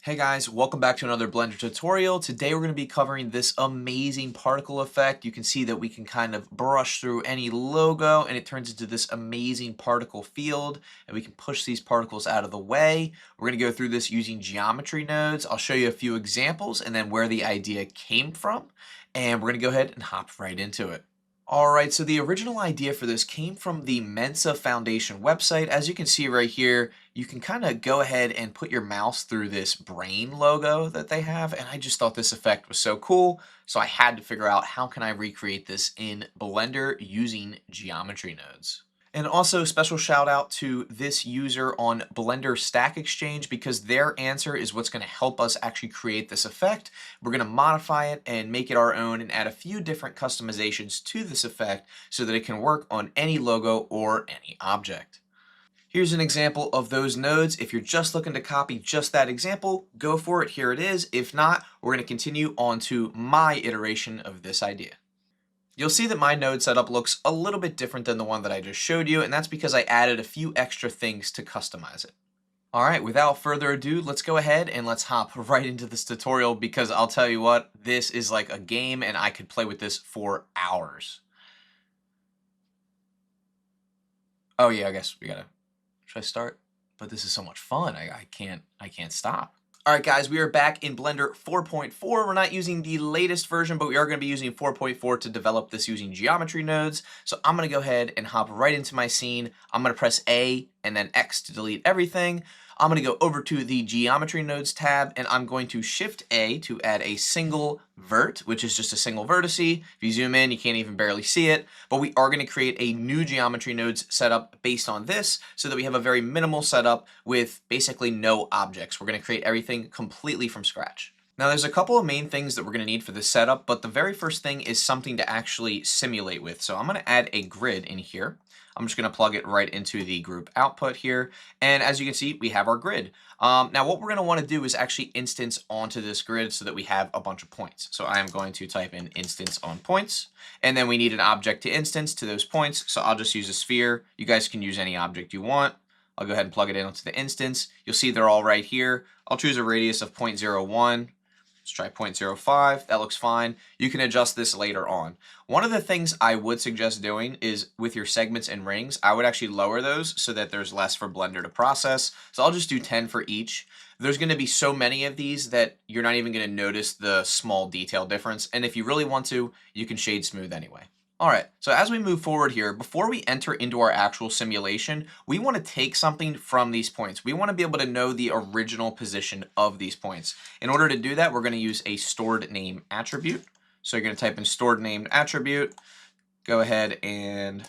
Hey guys, welcome back to another Blender tutorial. Today we're going to be covering this amazing particle effect. You can see that we can kind of brush through any logo and it turns into this amazing particle field, and we can push these particles out of the way. We're going to go through this using geometry nodes. I'll show you a few examples and then where the idea came from, and we're going to go ahead and hop right into it. Alright, so the original idea for this came from the Mensa Foundation website. As you can see right here, you can kind of go ahead and put your mouse through this brain logo that they have, and I just thought this effect was so cool, so I had to figure out how can I recreate this in Blender using geometry nodes. And also special shout out to this user on Blender Stack Exchange, because their answer is what's going to help us actually create this effect. We're going to modify it and make it our own and add a few different customizations to this effect so that it can work on any logo or any object. Here's an example of those nodes. If you're just looking to copy just that example, go for it. Here it is. If not, we're going to continue on to my iteration of this idea. You'll see that my node setup looks a little bit different than the one that I just showed you, and that's because I added a few extra things to customize it. All right, without further ado, let's go ahead and let's hop right into this tutorial, because I'll tell you what, this is like a game and I could play with this for hours. Oh yeah, I guess we gotta, should I start? But this is so much fun, I can't stop. All right, guys, we are back in Blender 4.4. We're not using the latest version, but we are going to be using 4.4 to develop this using geometry nodes. So I'm going to go ahead and hop right into my scene. I'm going to press A and then X to delete everything. I'm going to go over to the Geometry Nodes tab, and I'm going to Shift A to add a single vert, which is just a single vertex. If you zoom in, you can't even barely see it, but we are going to create a new Geometry Nodes setup based on this so that we have a very minimal setup with basically no objects. We're going to create everything completely from scratch. Now there's a couple of main things that we're going to need for this setup, but the very first thing is something to actually simulate with. So I'm going to add a grid in here. I'm just going to plug it right into the group output here. And as you can see, we have our grid. Now what we're going to want to do is actually instance onto this grid so that we have a bunch of points. So I am going to type in instance on points, and then we need an object to instance to those points. So I'll just use a sphere. You guys can use any object you want. I'll go ahead and plug it into the instance. You'll see they're all right here. I'll choose a radius of 0.01. Let's try 0.05. That looks fine. You can adjust this later on. One of the things I would suggest doing is with your segments and rings, I would actually lower those so that there's less for Blender to process. So I'll just do 10 for each. There's going to be so many of these that you're not even going to notice the small detail difference. And if you really want to, you can shade smooth anyway. All right, so as we move forward here, before we enter into our actual simulation, we want to take something from these points. We want to be able to know the original position of these points. In order to do that, we're going to use a stored name attribute. So you're going to type in stored name attribute, go ahead and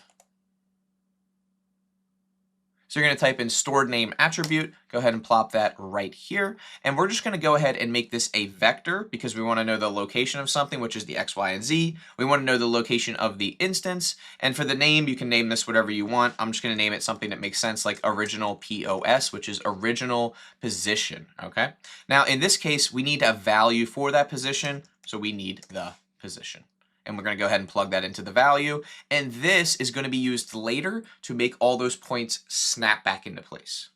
So you're going to type in stored name attribute, go ahead and plop that right here. And we're just going to go ahead and make this a vector because we want to know the location of something, which is the X, Y, and Z. We want to know the location of the instance. And for the name, you can name this whatever you want. I'm just going to name it something that makes sense, like original POS, which is original position. Okay. Now, in this case, we need a value for that position. So we need the position. And we're going to go ahead and plug that into the value. And this is going to be used later to make all those points snap back into place.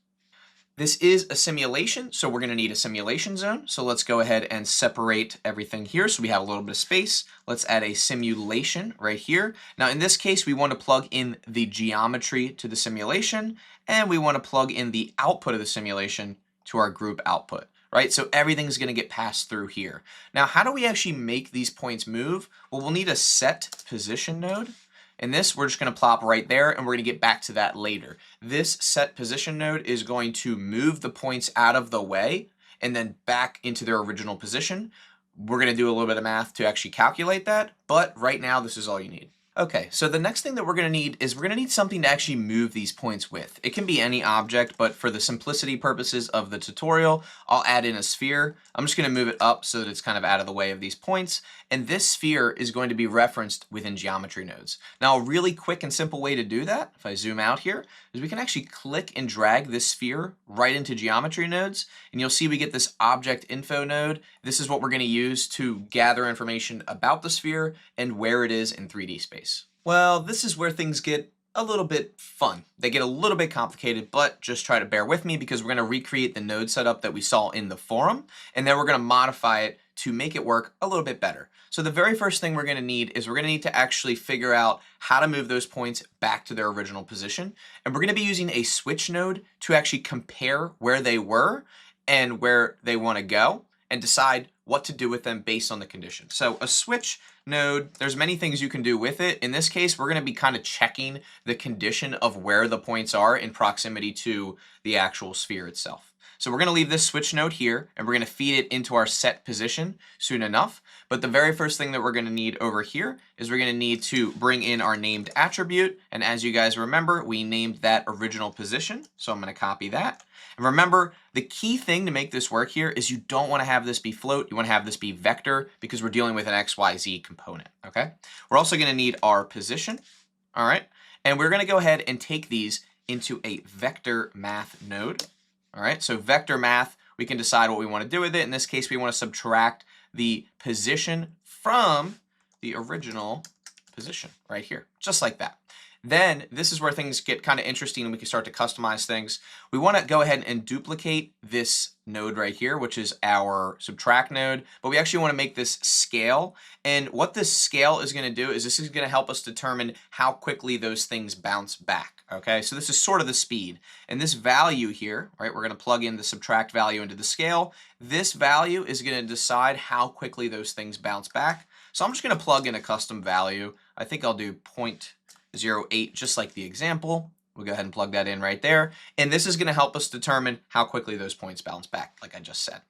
This is a simulation, so we're going to need a simulation zone. So let's go ahead and separate everything here so we have a little bit of space. Let's add a simulation right here. Now in this case, we want to plug in the geometry to the simulation, and we want to plug in the output of the simulation to our group output. Right? So everything's going to get passed through here. Now, how do we actually make these points move? Well, we'll need a set position node. And this, we're just going to plop right there, and we're going to get back to that later. This set position node is going to move the points out of the way and then back into their original position. We're going to do a little bit of math to actually calculate that, but right now, this is all you need. Okay, so the next thing that we're going to need is we're going to need something to actually move these points with. It can be any object, but for the simplicity purposes of the tutorial, I'll add in a sphere. I'm just going to move it up so that it's kind of out of the way of these points. And this sphere is going to be referenced within geometry nodes. Now, a really quick and simple way to do that, if I zoom out here, is we can actually click and drag this sphere right into geometry nodes. And you'll see we get this object info node. This is what we're going to use to gather information about the sphere and where it is in 3D space. Well, this is where things get a little bit fun. They get a little bit complicated, but just try to bear with me because we're going to recreate the node setup that we saw in the forum, and then we're going to modify it to make it work a little bit better. So the very first thing we're going to need is we're going to need to actually figure out how to move those points back to their original position. And we're going to be using a switch node to actually compare where they were and where they want to go and decide what to do with them based on the condition. So a switch node, there's many things you can do with it. In this case, we're going to be kind of checking the condition of where the points are in proximity to the actual sphere itself. So we're going to leave this switch node here, and we're going to feed it into our set position soon enough. But the very first thing that we're going to need over here is we're going to need to bring in our named attribute. And as you guys remember, we named that original position. So I'm going to copy that. And remember, the key thing to make this work here is you don't want to have this be float. You want to have this be vector because we're dealing with an XYZ component, okay? We're also going to need our position, all right? And we're going to go ahead and take these into a vector math node, all right? So vector math, we can decide what we want to do with it. In this case, we want to subtract the position from the original position right here, just like that. Then this is where things get kind of interesting and we can start to customize things. We want to go ahead and duplicate this node right here, which is our subtract node, but we actually want to make this scale. And what this scale is going to do is this is going to help us determine how quickly those things bounce back. Okay, so this is sort of the speed. And this value here, right, we're going to plug in the subtract value into the scale. This value is going to decide how quickly those things bounce back. So I'm just going to plug in a custom value. I think I'll do 0.08, just like the example. We'll go ahead and plug that in right there. And this is going to help us determine how quickly those points bounce back, like I just said.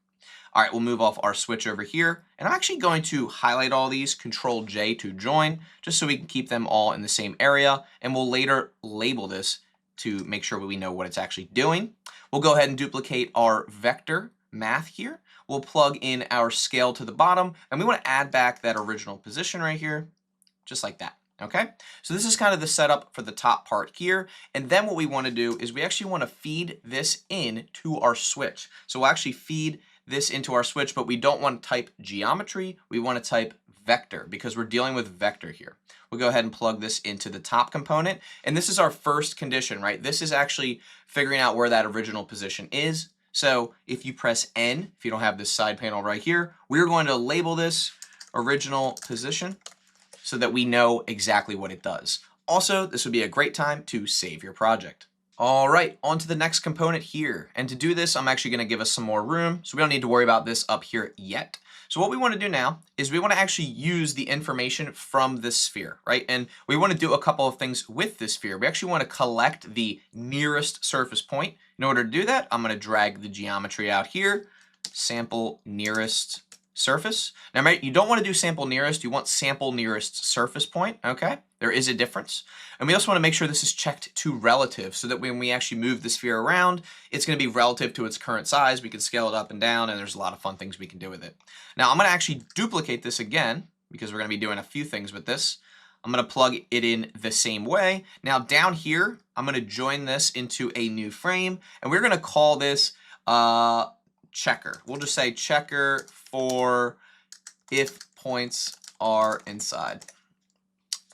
All right, we'll move off our switch over here. And I'm actually going to highlight all these, Control J to join, just so we can keep them all in the same area. And we'll later label this to make sure we know what it's actually doing. We'll go ahead and duplicate our vector math here. We'll plug in our scale to the bottom, and we want to add back that original position right here, just like that. Okay, so this is kind of the setup for the top part here. And then what we want to do is we actually want to feed this in to our switch. So we'll actually feed this into our switch, but we don't want to type geometry. We want to type vector because we're dealing with vector here. We'll go ahead and plug this into the top component. And this is our first condition, right? This is actually figuring out where that original position is. So if you press N, if you don't have this side panel right here, we're going to label this original position so that we know exactly what it does. Also, this would be a great time to save your project. All right, on to the next component here. And to do this, I'm actually gonna give us some more room, so we don't need to worry about this up here yet. So what we wanna do now is we wanna actually use the information from this sphere, right? And we wanna do a couple of things with this sphere. We actually wanna collect the nearest surface point. In order to do that, I'm gonna drag the geometry out here, sample nearest surface. Now, right, you don't want to do sample nearest, you want sample nearest surface point, okay? There is a difference. And we also want to make sure this is checked to relative so that when we actually move the sphere around, it's going to be relative to its current size. We can scale it up and down, and there's a lot of fun things we can do with it. Now, I'm going to actually duplicate this again because we're going to be doing a few things with this. I'm going to plug it in the same way. Now, down here, I'm going to join this into a new frame, and we're going to call this checker. We'll just say checker for if points are inside.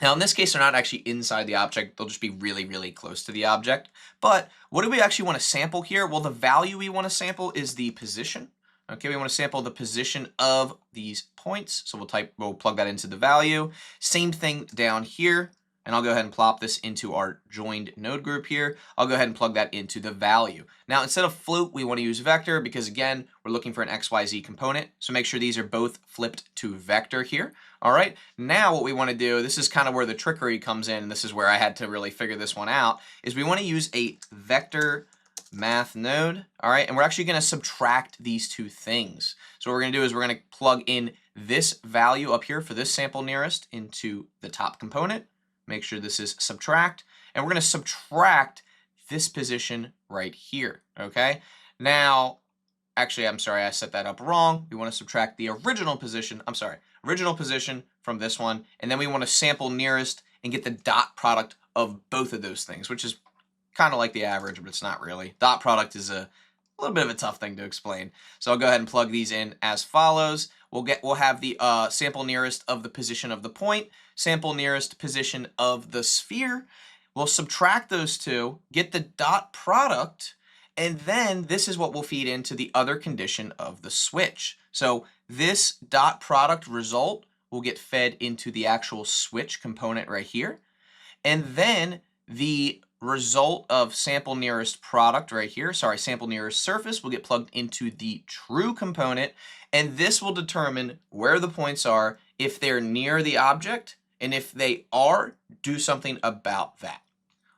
Now in this case, they're not actually inside the object, they'll just be really, really close to the object. But what do we actually want to sample here? Well, the value we want to sample is the position. Okay, we want to sample the position of these points. So we'll plug that into the value. Same thing down here. And I'll go ahead and plop this into our joined node group here. I'll go ahead and plug that into the value. Now, instead of float, we want to use vector because, again, we're looking for an XYZ component. So make sure these are both flipped to vector here. All right, now what we want to do, this is kind of where the trickery comes in, and this is where I had to really figure this one out, is we want to use a vector math node. All right, and we're actually going to subtract these two things. So what we're going to do is we're going to plug in this value up here for this sample nearest into the top component. Make sure this is subtract, and we're going to subtract this position right here, okay? Now, actually, I'm sorry, I set that up wrong. We want to subtract the original position, original position from this one, and then we want to sample nearest and get the dot product of both of those things, which is kind of like the average, but it's not really. Dot product is a little bit of a tough thing to explain. So I'll go ahead and plug these in as follows. We'll have the sample nearest of the position of the point, sample nearest position of the sphere. We'll subtract those two, get the dot product, and then this is what will feed into the other condition of the switch. So this dot product result will get fed into the actual switch component right here. And then the result of sample nearest product right here, sample nearest surface will get plugged into the true component. And this will determine where the points are, if they're near the object, and if they are, do something about that.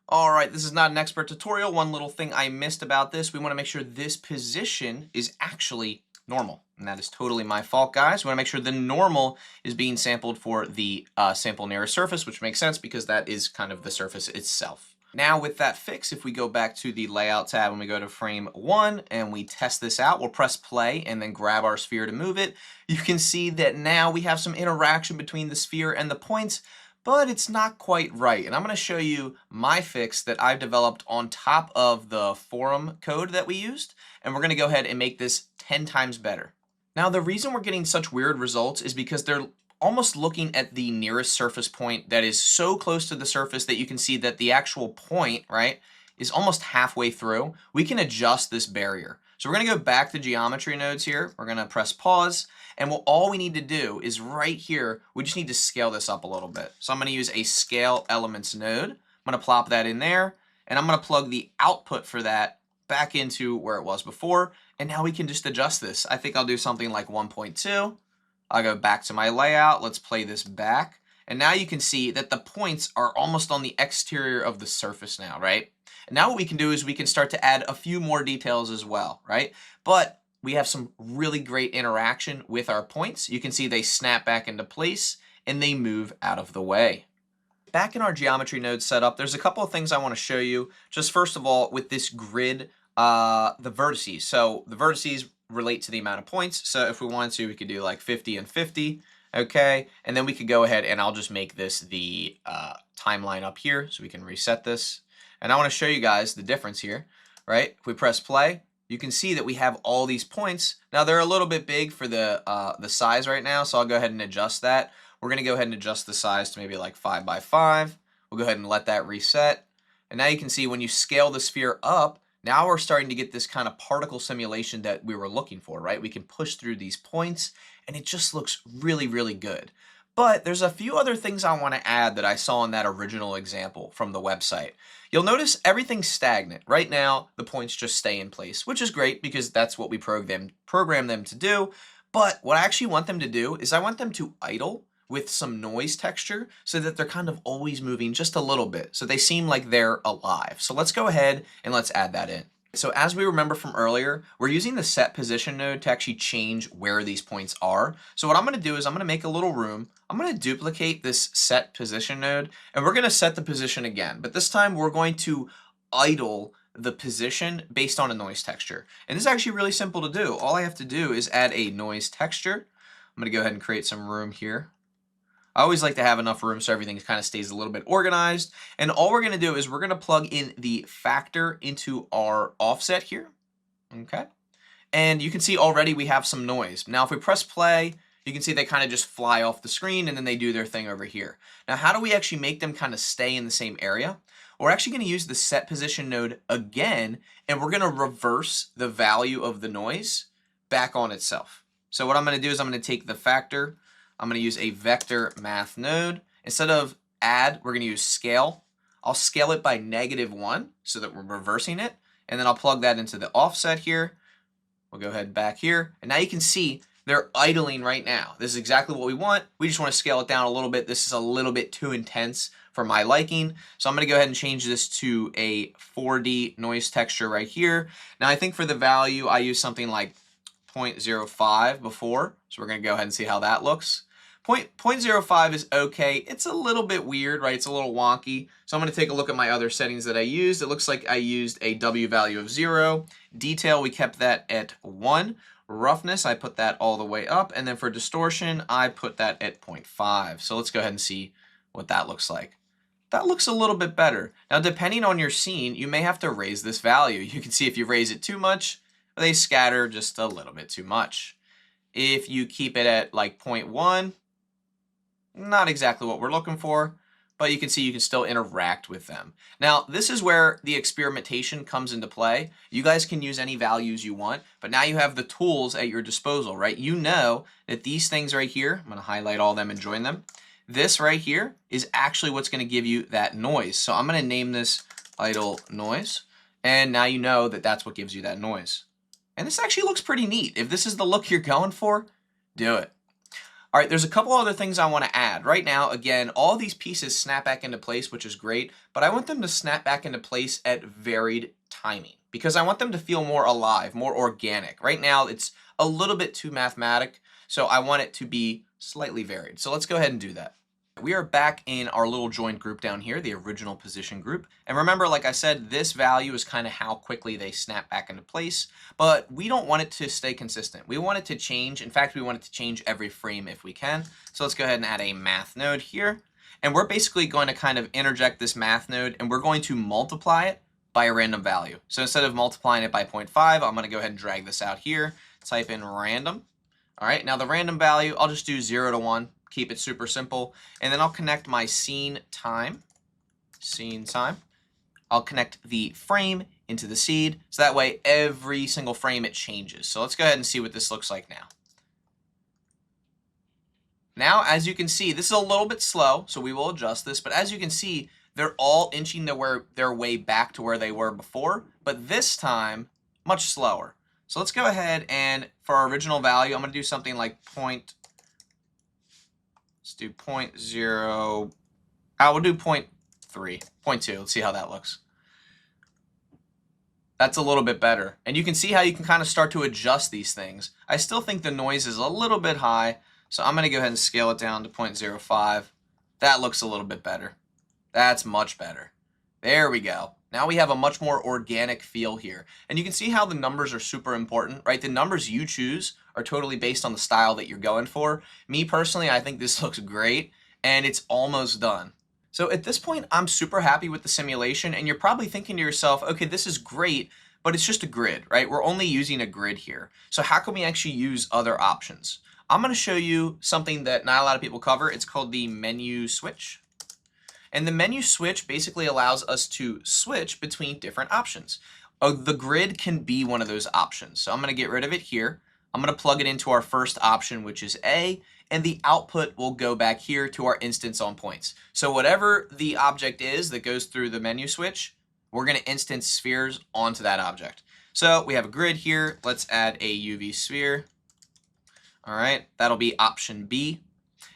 All right, this is not an expert tutorial. One little thing I missed about this, we want to make sure this position is actually normal. And that is totally my fault, guys. We want to make sure the normal is being sampled for the sample nearest surface, which makes sense because that is kind of the surface itself. Now with that fix, if we go back to the layout tab and we go to frame 1 and we test this out, we'll press play and then grab our sphere to move it. You can see that now we have some interaction between the sphere and the points, but it's not quite right. And I'm going to show you my fix that I've developed on top of the forum code that we used. And we're going to go ahead and make this 10 times better. Now, the reason we're getting such weird results is because they're almost looking at the nearest surface point that is so close to the surface that you can see that the actual point, right, is almost halfway through. We can adjust this barrier. So we're going to go back to geometry nodes here. We're going to press pause. And all we need to do is right here, we just need to scale this up a little bit. So I'm going to use a scale elements node. I'm going to plop that in there. And I'm going to plug the output for that back into where it was before. And now we can just adjust this. I think I'll do something like 1.2. I'll go back to my layout. Let's play this back. And now you can see that the points are almost on the exterior of the surface now, right? And now what we can do is we can start to add a few more details as well, right? But we have some really great interaction with our points. You can see they snap back into place and they move out of the way. Back in our geometry node setup, there's a couple of things I want to show you. Just first of all, with this grid, the vertices. So the vertices relate to the amount of points. So if we wanted to, we could do like 50 and 50. Okay, and then we could go ahead and I'll just make this the timeline up here so we can reset this. And I want to show you guys the difference here, right? If we press play, you can see that we have all these points. Now they're a little bit big for the size right now, so I'll go ahead and adjust that. We're going to go ahead and adjust the size to maybe like 5 by 5. We'll go ahead and let that reset. And now you can see when you scale the sphere up, now we're starting to get this kind of particle simulation that we were looking for, right? We can push through these points and it just looks really, really good. But there's a few other things I want to add that I saw in that original example from the website. You'll notice everything's stagnant. Right now, the points just stay in place, which is great because that's what we program them to do. But what I actually want them to do is I want them to idle with some noise texture so that they're kind of always moving just a little bit. So they seem like they're alive. So let's go ahead and let's add that in. So as we remember from earlier, we're using the set position node to actually change where these points are. So what I'm going to do is I'm going to make a little room. I'm going to duplicate this set position node and we're going to set the position again. But this time we're going to idle the position based on a noise texture. And this is actually really simple to do. All I have to do is add a noise texture. I'm going to go ahead and create some room here. I always like to have enough room so everything kind of stays a little bit organized. And all we're going to do is we're going to plug in the factor into our offset here. Okay. And you can see already we have some noise. Now if we press play, you can see they kind of just fly off the screen and then they do their thing over here. Now how do we actually make them kind of stay in the same area? We're actually going to use the set position node again, and we're going to reverse the value of the noise back on itself. So what I'm going to do is I'm going to take the factor. I'm going to use a vector math node. Instead of add, we're going to use scale. I'll scale it by -1 so that we're reversing it. And then I'll plug that into the offset here. We'll go ahead back here. And now you can see they're idling right now. This is exactly what we want. We just want to scale it down a little bit. This is a little bit too intense for my liking. So I'm going to go ahead and change this to a 4D noise texture right here. Now I think for the value, I use something like 0.05 before. So we're going to go ahead and see how that looks. 0.05 is okay. It's a little bit weird, right? It's a little wonky. So I'm going to take a look at my other settings that I used. It looks like I used a W value of 0. Detail, we kept that at 1. Roughness, I put that all the way up. And then for distortion, I put that at 0.5. So let's go ahead and see what that looks like. That looks a little bit better. Now, depending on your scene, you may have to raise this value. You can see if you raise it too much, they scatter just a little bit too much. If you keep it at like 0.1, not exactly what we're looking for. but you can see you can still interact with them. Now, this is where the experimentation comes into play. You guys can use any values you want, but now you have the tools at your disposal, right? You know that these things right here, I'm going to highlight all of them and join them. This right here is actually what's going to give you that noise. So I'm going to name this idle noise, and now you know that that's what gives you that noise. And this actually looks pretty neat. If this is the look you're going for, do it. All right, there's a couple other things I want to add. Right now, again, all these pieces snap back into place, which is great, but I want them to snap back into place at varied timing because I want them to feel more alive, more organic. Right now, it's a little bit too mathematic, so I want it to be slightly varied. So let's go ahead and do that. We are back in our little joined group down here, the original position group. And remember, like I said, this value is kind of how quickly they snap back into place, but we don't want it to stay consistent. We want it to change. In fact, we want it to change every frame if we can. So let's go ahead and add a math node here. And we're basically going to kind of interject this math node, and we're going to multiply it by a random value. So instead of multiplying it by 0.5, I'm going to go ahead and drag this out here, type in random. All right, now the random value, I'll just do 0 to 1. Keep it super simple, and then I'll connect my scene time. I'll connect the frame into the seed, so that way every single frame it changes. So let's go ahead and see what this looks like now. Now, as you can see, this is a little bit slow, so we will adjust this, but as you can see, they're all inching their way back to where they were before, but this time, much slower. So let's go ahead and, for our original value, I'm going to do something like let's do 0.0. We'll do 0.3, 0.2. Let's see how that looks. That's a little bit better. And you can see how you can kind of start to adjust these things. I still think the noise is a little bit high, so I'm going to go ahead and scale it down to 0.05. That looks a little bit better. That's much better. There we go. Now we have a much more organic feel here. And you can see how the numbers are super important, right? The numbers you choose are totally based on the style that you're going for. Me personally, I think this looks great, and it's almost done. So at this point, I'm super happy with the simulation, and you're probably thinking to yourself, okay, this is great, but it's just a grid, right? We're only using a grid here. So how can we actually use other options? I'm going to show you something that not a lot of people cover. It's called the menu switch. And the menu switch basically allows us to switch between different options. The grid can be one of those options. So I'm going to get rid of it here. I'm going to plug it into our first option, which is A, and the output will go back here to our instance on points. So whatever the object is that goes through the menu switch, we're going to instance spheres onto that object. So we have a grid here. Let's add a UV sphere. All right, that'll be option B.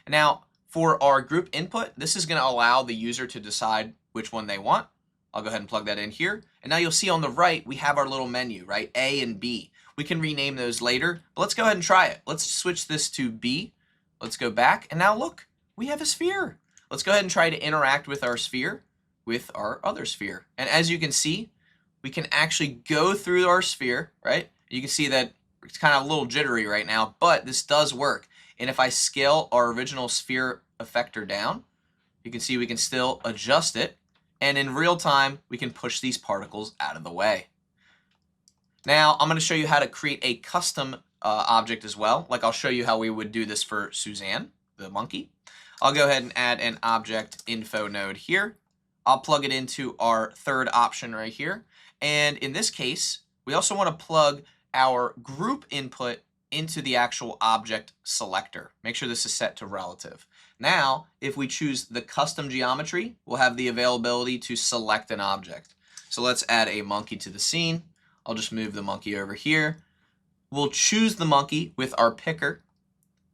Now, for our group input, this is going to allow the user to decide which one they want. I'll go ahead and plug that in here. And now you'll see on the right, we have our little menu, right? A and B. We can rename those later, but let's go ahead and try it. Let's switch this to B. Let's go back, and now look, we have a sphere. Let's go ahead and try to interact with our sphere with our other sphere. And as you can see, we can actually go through our sphere, right? You can see that it's kind of a little jittery right now, but this does work. And if I scale our original sphere effector down, you can see we can still adjust it. And in real time, we can push these particles out of the way. Now, I'm going to show you how to create a custom object as well. Like I'll show you how we would do this for Suzanne, the monkey. I'll go ahead and add an object info node here. I'll plug it into our third option right here. And in this case, we also want to plug our group input into the actual object selector. Make sure this is set to relative. Now, if we choose the custom geometry, we'll have the availability to select an object. So let's add a monkey to the scene. I'll just move the monkey over here. We'll choose the monkey with our picker.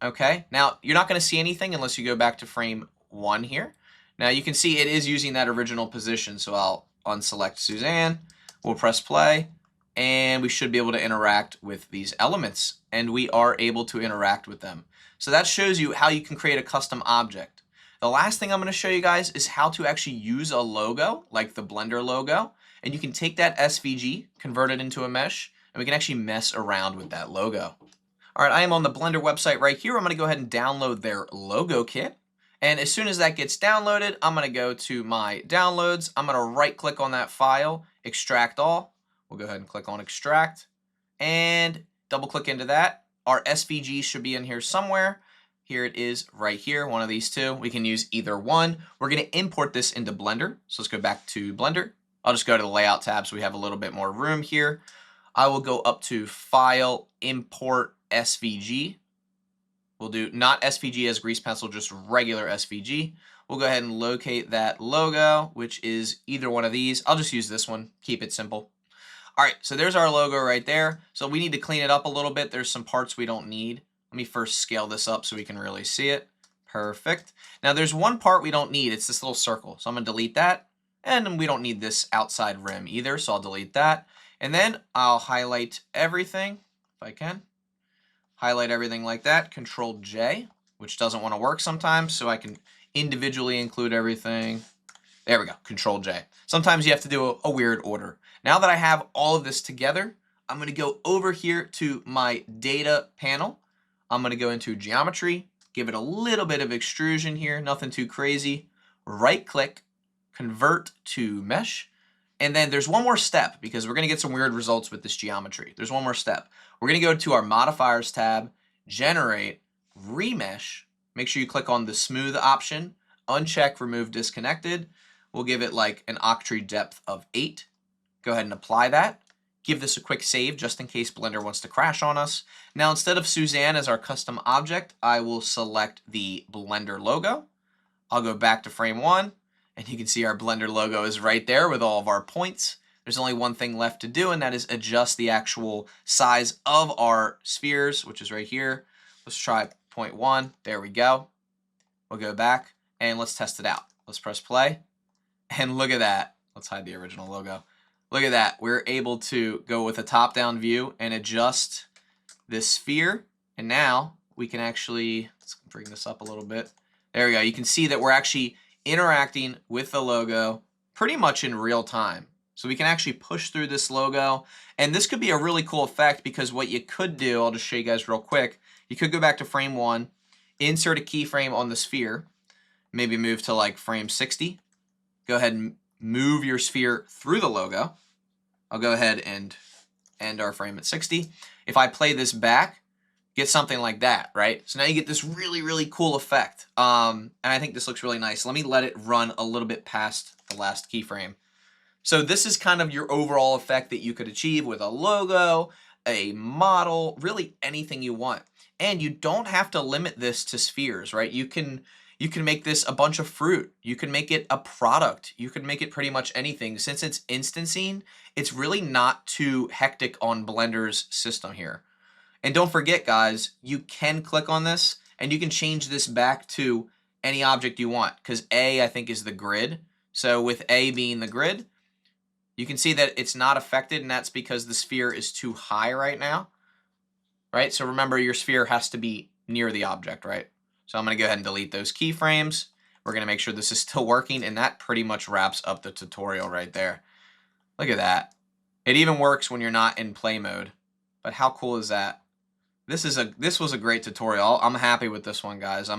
Okay, now you're not going to see anything unless you go back to frame 1 here. Now you can see it is using that original position, so I'll unselect Suzanne. We'll press play, and we should be able to interact with these elements, and we are able to interact with them. So that shows you how you can create a custom object. The last thing I'm going to show you guys is how to actually use a logo, like the Blender logo, and you can take that SVG, convert it into a mesh, and we can actually mess around with that logo. All right, I am on the Blender website right here. I'm going to go ahead and download their logo kit. And as soon as that gets downloaded, I'm going to go to my downloads. I'm going to right click on that file, extract all. We'll go ahead and click on extract and double click into that. Our SVG should be in here somewhere. Here it is right here, one of these two. We can use either one. We're going to import this into Blender. So let's go back to Blender. I'll just go to the Layout tab so we have a little bit more room here. I will go up to File, Import SVG. We'll do not SVG as grease pencil, just regular SVG. We'll go ahead and locate that logo, which is either one of these. I'll just use this one, keep it simple. All right, so there's our logo right there. So we need to clean it up a little bit. There's some parts we don't need. Let me first scale this up so we can really see it. Perfect. Now there's one part we don't need. It's this little circle. So I'm gonna delete that. And we don't need this outside rim either, so I'll delete that. And then I'll highlight everything, if I can. Highlight everything like that, Control J, which doesn't want to work sometimes, so I can individually include everything. There we go, Control J. Sometimes you have to do a weird order. Now that I have all of this together, I'm going to go over here to my data panel. I'm going to go into geometry, give it a little bit of extrusion here, nothing too crazy. Right click, convert to mesh. And then there's one more step because we're going to get some weird results with this geometry. There's one more step. We're going to go to our modifiers tab, generate, remesh. Make sure you click on the smooth option, uncheck remove disconnected. We'll give it like an octree depth of 8. Go ahead and apply that. Give this a quick save just in case Blender wants to crash on us. Now instead of Suzanne as our custom object, I will select the Blender logo. I'll go back to frame 1 and you can see our Blender logo is right there with all of our points. There's only one thing left to do, and that is adjust the actual size of our spheres, which is right here. Let's try 0.1. There we go. We'll go back and let's test it out. Let's press play. And look at that. Let's hide the original logo. Look at that. We're able to go with a top-down view and adjust this sphere. And now we can actually, let's bring this up a little bit. There we go. You can see that we're actually interacting with the logo pretty much in real time. So we can actually push through this logo. And this could be a really cool effect because what you could do, I'll just show you guys real quick. You could go back to frame 1, insert a keyframe on the sphere, maybe move to like frame 60. Go ahead and move your sphere through the logo. I'll go ahead and end our frame at 60. If I play this back, get something like that, right? So now you get this really, really cool effect. And I think this looks really nice. Let me let it run a little bit past the last keyframe. So this is kind of your overall effect that you could achieve with a logo, a model, really anything you want. And you don't have to limit this to spheres, right? You can make this a bunch of fruit. You can make it a product. You can make it pretty much anything. Since it's instancing, it's really not too hectic on Blender's system here. And don't forget, guys, you can click on this and you can change this back to any object you want because A, I think, is the grid. So with A being the grid, you can see that it's not affected, and that's because the sphere is too high right now, right? So remember, your sphere has to be near the object, right? So I'm going to go ahead and delete those keyframes. We're going to make sure this is still working, and that pretty much wraps up the tutorial right there. Look at that. It even works when you're not in play mode. But how cool is that? This was a great tutorial. I'm happy with this one, guys.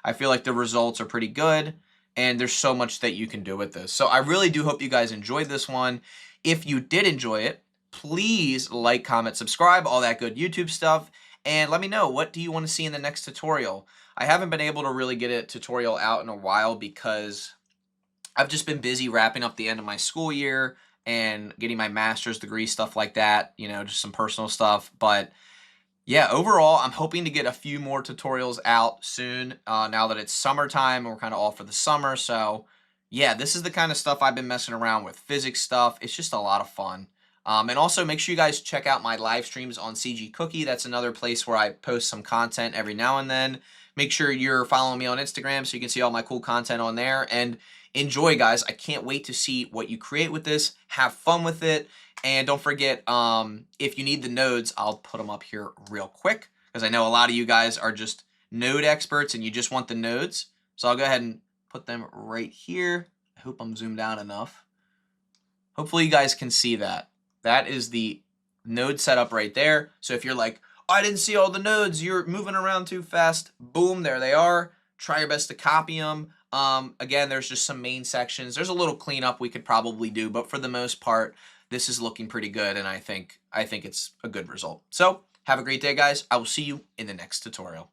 I feel like the results are pretty good, and there's so much that you can do with this. So I really do hope you guys enjoyed this one. If you did enjoy it, please like, comment, subscribe, all that good YouTube stuff, and let me know, what do you want to see in the next tutorial? I haven't been able to really get a tutorial out in a while because I've just been busy wrapping up the end of my school year and getting my master's degree, stuff like that, you know, just some personal stuff. But yeah, overall, I'm hoping to get a few more tutorials out soon now that it's summertime and we're kind of all for the summer. So yeah, this is the kind of stuff I've been messing around with, physics stuff. It's just a lot of fun. And also make sure you guys check out my live streams on CG Cookie. That's another place where I post some content every now and then. Make sure you're following me on Instagram so you can see all my cool content on there. And enjoy, guys. I can't wait to see what you create with this. Have fun with it. And don't forget, if you need the nodes, I'll put them up here real quick because I know a lot of you guys are just node experts and you just want the nodes. So I'll go ahead and put them right here. I hope I'm zoomed out enough. Hopefully you guys can see that. That is the node setup right there. So if you're like, oh, I didn't see all the nodes, you're moving around too fast, boom, there they are. Try your best to copy them. Again, there's just some main sections. There's a little cleanup we could probably do, but for the most part, this is looking pretty good, and I think it's a good result. So have a great day, guys. I will see you in the next tutorial.